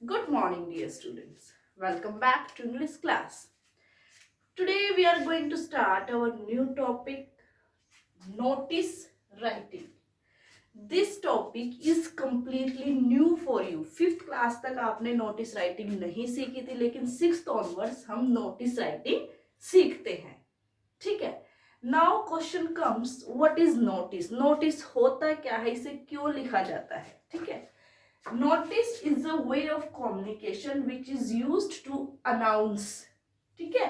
Good morning, dear students. Welcome back to English class. Today we are going to start our new topic, notice writing. This topic is completely new for you. Fifth class तक आपने notice writing नहीं सीखी थी, लेकिन sixth onwards हम notice writing सीखते हैं. ठीक है. Now question comes, what is notice? Notice होता क्या है, इसे क्यों लिखा जाता है? ठीक है. Notice is a way of communication which is used to announce. ठीक है.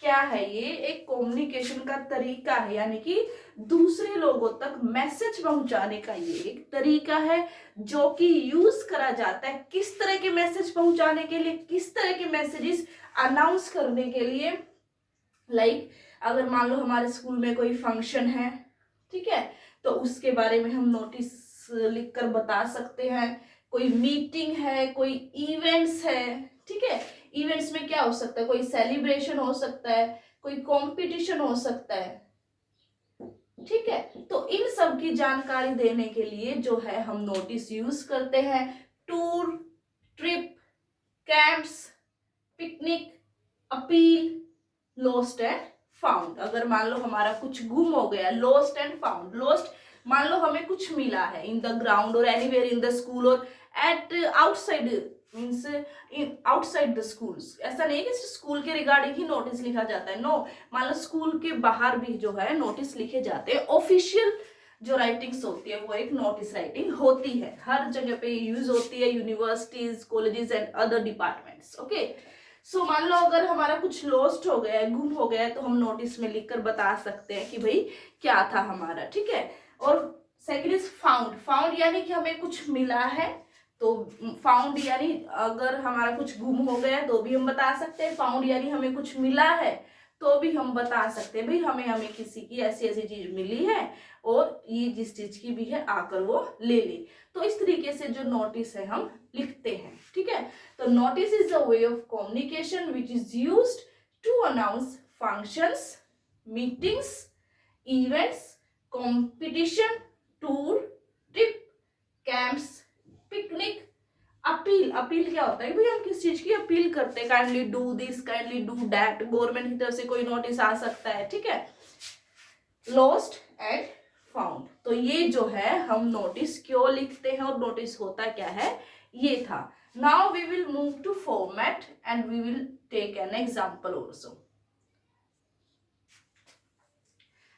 क्या है ये? एक कम्युनिकेशन का तरीका है, यानी कि दूसरे लोगों तक मैसेज पहुंचाने का ये एक तरीका है जो कि यूज करा जाता है. किस तरह के मैसेज पहुंचाने के लिए, किस तरह के मैसेजेस अनाउंस करने के लिए. लाइक अगर मान लो हमारे स्कूल में कोई फंक्शन है, ठीक है, तो उसके बारे में हम नोटिस लिखकर बता सकते हैं. कोई मीटिंग है, कोई इवेंट्स है. ठीक है. इवेंट्स में क्या हो सकता है? कोई सेलिब्रेशन हो सकता है, कोई कंपटीशन हो सकता है. ठीक है. तो इन सब की जानकारी देने के लिए जो है हम नोटिस यूज करते हैं. Tour, trip, camps, picnic, appeal, lost and found. अगर मान लो हमारा कुछ गुम हो गया, लॉस्ट एंड फाउंड. लॉस्ट, मान लो हमें कुछ मिला है इन द ग्राउंड और एनीवेयर इन द स्कूल और at outside, means outside the schools. ऐसा नहीं है कि स्कूल के रिगार्डिंग ही नोटिस लिखा जाता है. नो, मान लो स्कूल के बाहर भी जो है नोटिस लिखे जाते हैं. ऑफिशियल जो राइटिंग्स होती है वो एक नोटिस राइटिंग होती है. हर जगह पे यूज होती है, universities, colleges and other departments. Okay. So मान लो अगर हमारा कुछ लॉस्ट हो गया है, गुम हो गया है, तो हम नोटिस में लिखकर बता सकते हैं कि भाई क्या था हमारा. ठीक है. और सेकंड इज फाउंड. फाउंड यानी कि हमें कुछ मिला है, तो फाउंड यानी अगर हमारा कुछ गुम हो गया है तो भी हम बता सकते हैं. फाउंड यानी हमें कुछ मिला है तो भी हम बता सकते हैं भाई हमें किसी की ऐसी ऐसी चीज मिली है और ये जिस चीज की भी है आकर वो ले ले. तो इस तरीके से जो नोटिस है हम लिखते हैं. ठीक है. तो notice is a way of communication which is used to announce functions, meetings, events, competition, tour, trip, camps, picnic, appeal. Appeal क्या होता है भाई? हम किस चीज की अपील करते हैं? Kindly do this, kindly do that. Government की तरफ से कोई नोटिस आ सकता है. ठीक है. Lost and found. तो ये जो है हम नोटिस क्यों लिखते हैं और नोटिस होता क्या है, ये था. Now we will move to format and we will take an example also.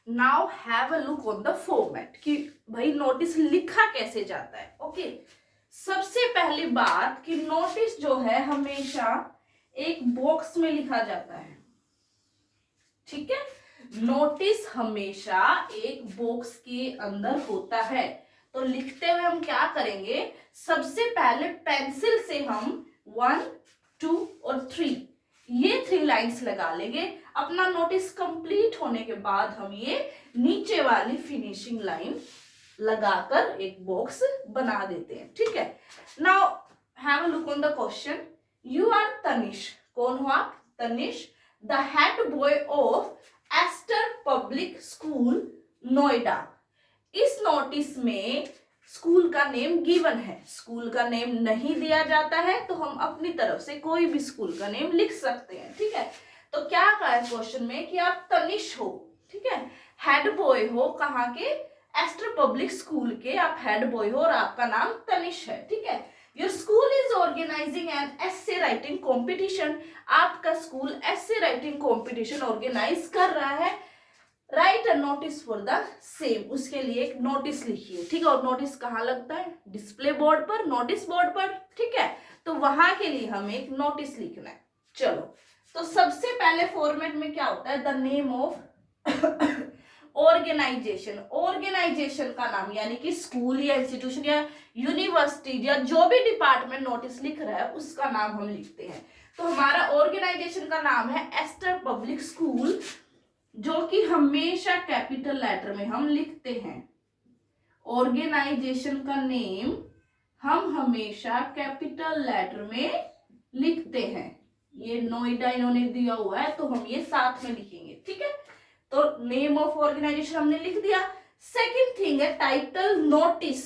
Now have a look on the format कि भाई नोटिस लिखा कैसे जाता है. ओके. सबसे पहली बात कि नोटिस जो है हमेशा एक बॉक्स में लिखा जाता है. ठीक है. नोटिस हमेशा एक बॉक्स के अंदर होता है. तो लिखते हुए हम क्या करेंगे? सबसे पहले पेंसिल से हम 1, 2 और 3 ये 3 लाइंस लगा लेंगे. अपना नोटिस कंप्लीट होने के बाद हम ये नीचे वाली फिनिशिंग लाइन लगाकर एक बॉक्स बना देते हैं. ठीक है. Now have a look on the question. You are Tanish. कौन हो आप? Tanish, the head boy of Aster public school, Noida. इस नोटिस में स्कूल का नेम गिवन है. स्कूल का नेम नहीं दिया जाता है, तो हम अपनी तरफ से कोई भी स्कूल का नेम लिख सकते हैं. ठीक है. तो क्या कहा है क्वेश्चन में कि आप तनिष हो. ठीक है. हेड बॉय हो. कहाँ के? एस्टर पब्लिक स्कूल के आप हेड बॉय हो और आपका नाम तनिष है. ठीक है. Your school is organizing an essay writing competition. आपका school essay writing competition organize कर रहा है. Write a notice for the same. उसके लिए एक नोटिस लिखिए. ठीक है. और नोटिस कहाँ लगता है? डिस्प्ले बोर्ड पर, नोटिस बोर्ड पर. ठीक है. तो वहां के लिए हमें एक नोटिस लिखना है. चलो. तो सबसे पहले फॉर्मेट में क्या होता है? The name of organization. Organization का नाम, यानी कि स्कूल या इंस्टीट्यूशन या यूनिवर्सिटी या जो भी डिपार्टमेंट नोटिस लिख रहा है उसका नाम हम लिखते हैं. तो हमारा ऑर्गेनाइजेशन का नाम है एस्टर पब्लिक स्कूल, जो कि हमेशा कैपिटल लेटर में हम लिखते हैं. ऑर्गेनाइजेशन का नेम हम हमेशा कैपिटल लेटर में लिखते हैं. ये नोएडा इन्होंने दिया हुआ है तो हम ये साथ में लिखेंगे. ठीक है. तो नेम ऑफ ऑर्गेनाइजेशन हमने लिख दिया. सेकंड थिंग है टाइटल नोटिस.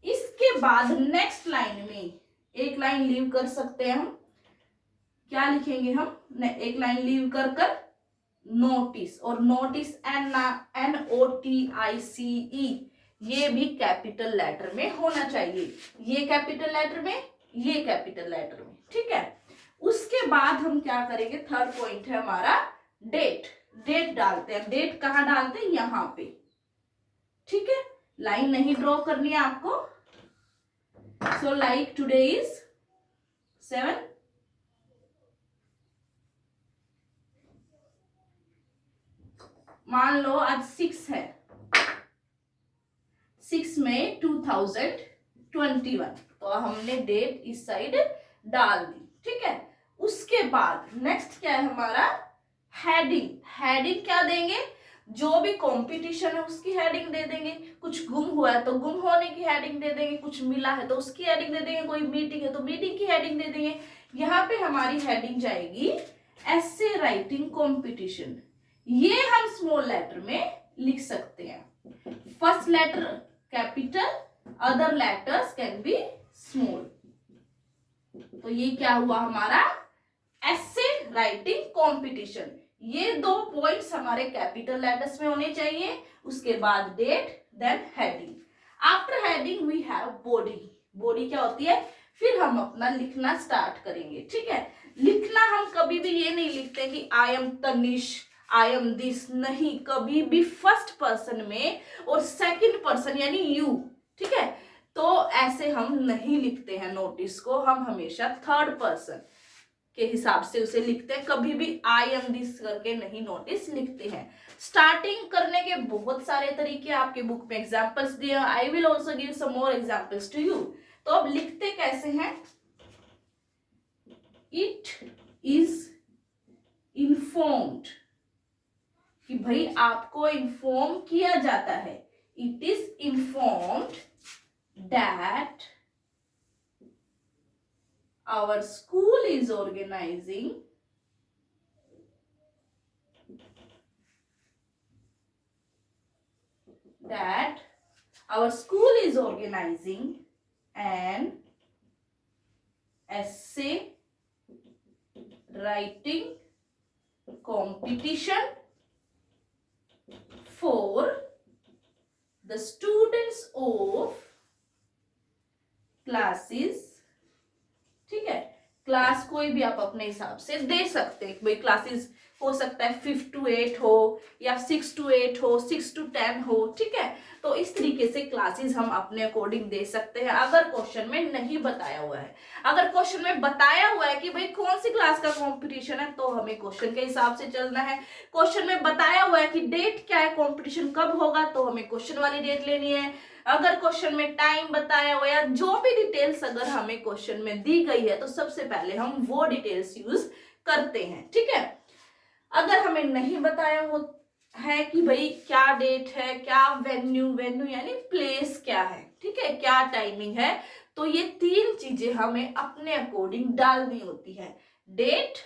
इसके बाद नेक्स्ट लाइन में एक लाइन लीव कर सकते हैं हम, क्या लिखेंगे हम, एक लाइन लीव कर कर नोटिस, और नोटिस NOTICE ये भी कैपिटल लेटर में होना चाहिए, ये कैपिटल लेटर में, ये कैपिटल लेटर में, ठीक है। उसके बाद हम क्या करेंगे, थर्ड पॉइंट है हमारा डेट। डेट डालते हैं, डेट कहाँ डालते हैं, यहां पे, ठीक है। लाइन नहीं ड्रॉ करनी है आपको। सो लाइक टुडे इज 7, मान लो आज 6 है, 6 मई 2021, तो हमने डेट इस साइड डाल दी, ठीक है। उसके बाद नेक्स्ट क्या है हमारा, हेडिंग। हेडिंग क्या देंगे, जो भी कंपटीशन है उसकी हेडिंग दे देंगे, कुछ गुम हुआ है तो गुम होने की हेडिंग दे देंगे, कुछ मिला है तो उसकी हेडिंग दे देंगे, कोई मीटिंग है तो मीटिंग की हेडिंग दे देंगे। यहाँ पे हमारी हेडिंग जाएगी एसे राइटिंग कंपटीशन। ये हम स्मॉल लेटर में लिख सकते हैं, first letter capital, other letters can be small. तो ये क्या हुआ हमारा एसे राइटिंग कंपटीशन। ये 2 पॉइंट्स हमारे कैपिटल लेटर्स में होने चाहिए। उसके बाद date, then heading. After heading we have body. Body क्या होती है, फिर हम अपना लिखना स्टार्ट करेंगे, ठीक है। लिखना हम कभी भी ये नहीं लिखते कि I am Tanish, I am this, नहीं, कभी भी फर्स्ट पर्सन में और सेकंड पर्सन यानी यू, ठीक है। तो ऐसे हम नहीं लिखते हैं नोटिस को, हम हमेशा थर्ड पर्सन के हिसाब से उसे लिखते हैं, कभी भी आई एम दिस करके नहीं नोटिस लिखते हैं। स्टार्टिंग करने के बहुत सारे तरीके आपके बुक में एग्जांपल्स दिए, I will also give some more examples to you. तो अब लिखते कैसे हैं, इट इज इन्फॉर्म्ड, कि भाई आपको इन्फॉर्म किया जाता है। It is informed that our school is organizing an essay writing competition for the students of classes, ठीक है। क्लास कोई भी आप अपने हिसाब से दे सकते हैं, भाई क्लासेस हो सकता है 5 to 8 हो, या 6 to 8 हो, 6 to 10 हो, ठीक है। तो इस तरीके से क्लासेस हम अपने अकॉर्डिंग दे सकते हैं, अगर क्वेश्चन में नहीं बताया हुआ है। अगर क्वेश्चन में बताया हुआ है कि भाई कौन सी क्लास का कंपटीशन है, तो हमें क्वेश्चन के हिसाब से चलना है। क्वेश्चन में बताया हुआ है कि डेट क्या है, कंपटीशन कब होगा, तो हमें क्वेश्चन वाली डेट लेनी है। अगर क्वेश्चन में टाइम बताया हुआ है, जो भी डिटेल्स अगर हमें क्वेश्चन में दी गई है, तो सबसे पहले हम वो डिटेल्स यूज करते हैं, ठीक है। अगर हमें नहीं बताया हो है कि भाई क्या डेट है, क्या वेन्यू, वेन्यू यानी प्लेस क्या है, ठीक है, क्या टाइमिंग है, तो ये 3 चीजें हमें अपने अकॉर्डिंग डालनी होती है, डेट,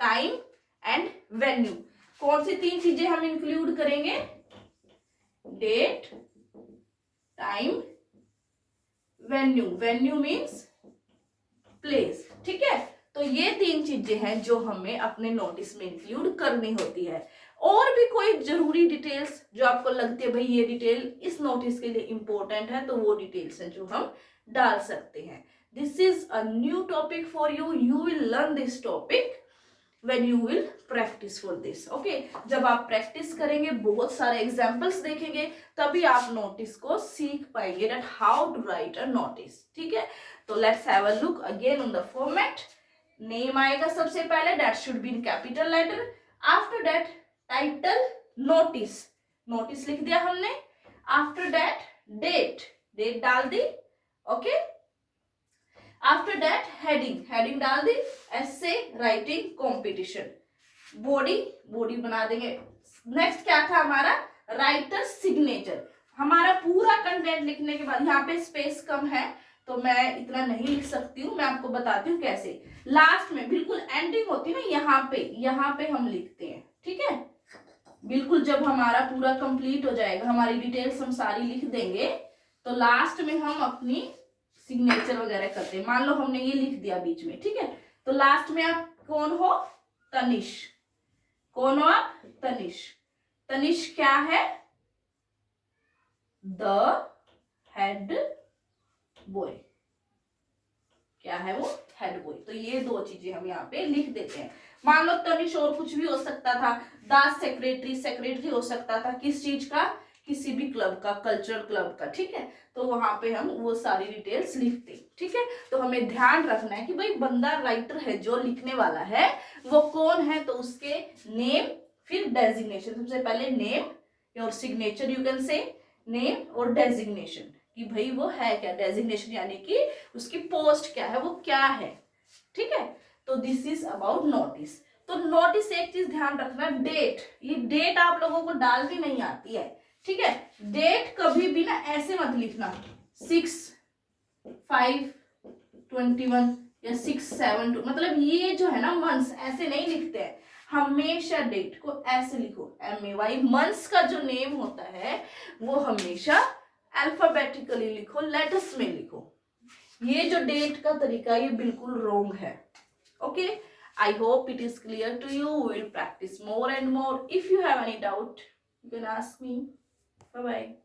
टाइम एंड वेन्यू। कौन सी 3 चीजें हम इंक्लूड करेंगे, date, time, venue. Venue means place, ठीक है। तो ये 3 चीजें हैं जो हमें अपने नोटिस में इंक्लूड करनी होती है। और भी कोई जरूरी डिटेल्स जो आपको लगती है भाई ये डिटेल इस नोटिस के लिए इंपॉर्टेंट है, तो वो डिटेल्स हैं जो हम डाल सकते हैं। This is a new topic for you, you will learn this topic when you will practice for this, okay। जब आप प्रैक्टिस करेंगे, बहुत सारे एग्जाम्पल्स देखेंगे, तभी आप नोटिस को सीख पाएंगे, that how to write a notice, ठीक है। तो let's have a look again on the format। Name आएगा सबसे पहले, that should be in capital letter। after that title, notice, notice लिख दिया हमने। आफ्टर दैट डेट, डेट डाल दी, okay. After that heading, heading डाल दी, essay writing competition. Body, body बना देंगे। नेक्स्ट क्या था हमारा, राइटर सिग्नेचर। हमारा पूरा कंटेंट लिखने के बाद, यहाँ पे स्पेस कम है तो मैं इतना नहीं लिख सकती हूँ, मैं आपको बताती हूँ कैसे। लास्ट में बिल्कुल एंडिंग होती है ना, यहाँ पे हम लिखते हैं, ठीक है। बिल्कुल जब हमारा पूरा कंप्लीट हो जाएगा, हमारी डिटेल्स हम सारी लिख देंगे, तो लास्ट में हम अपनी सिग्नेचर वगैरह करते हैं। मान लो हमने ये लिख दिया बीच में, ठीक है, तो लास्ट में आप कौन हो? तनिष। कौन हो आप? तनिष। तनिष क्या है? The head boy. क्या है वो? Head boy. तो ये दो चीजें हम यहाँ पे लिख देते हैं। मान लो तनिष और कुछ भी हो सकता था, द सेक्रेटरी, सेक्रेटरी हो सकता था किस चीज का? किसी भी क्लब का, कल्चरल क्लब का, ठीक है। तो वहां पे हम वो सारी डिटेल्स लिखते, ठीक है। तो हमें ध्यान रखना है कि भाई बंदा राइटर है, जो लिखने वाला है वो कौन है, तो उसके नेम, फिर डेजिग्नेशन। सबसे पहले नेम और signature, you can say name और डेजिग्नेशन, कि भाई वो है क्या, डेजिग्नेशन यानी कि उसकी पोस्ट क्या है, वो क्या है, ठीक है। तो दिस इज अबाउट नोटिस। तो नोटिस एक चीज ध्यान रखना, डेट। ये डेट आप लोगों को डालनी नहीं आती है, ठीक है। डेट कभी भी ना ऐसे मत लिखना 6/5/21 या 6/7, मतलब ये जो है ना मंथ्स ऐसे नहीं लिखते हैं। हमेशा डेट को ऐसे लिखो, MAY। मंथ्स का जो नेम होता है वो हमेशा अल्फाबेटिकली लिखो, लेटर्स में लिखो। ये जो डेट का तरीका ये बिल्कुल रॉन्ग है। Okay, I hope it is clear to you. We will practice more and more. If you have any doubt, you can ask me. Bye bye.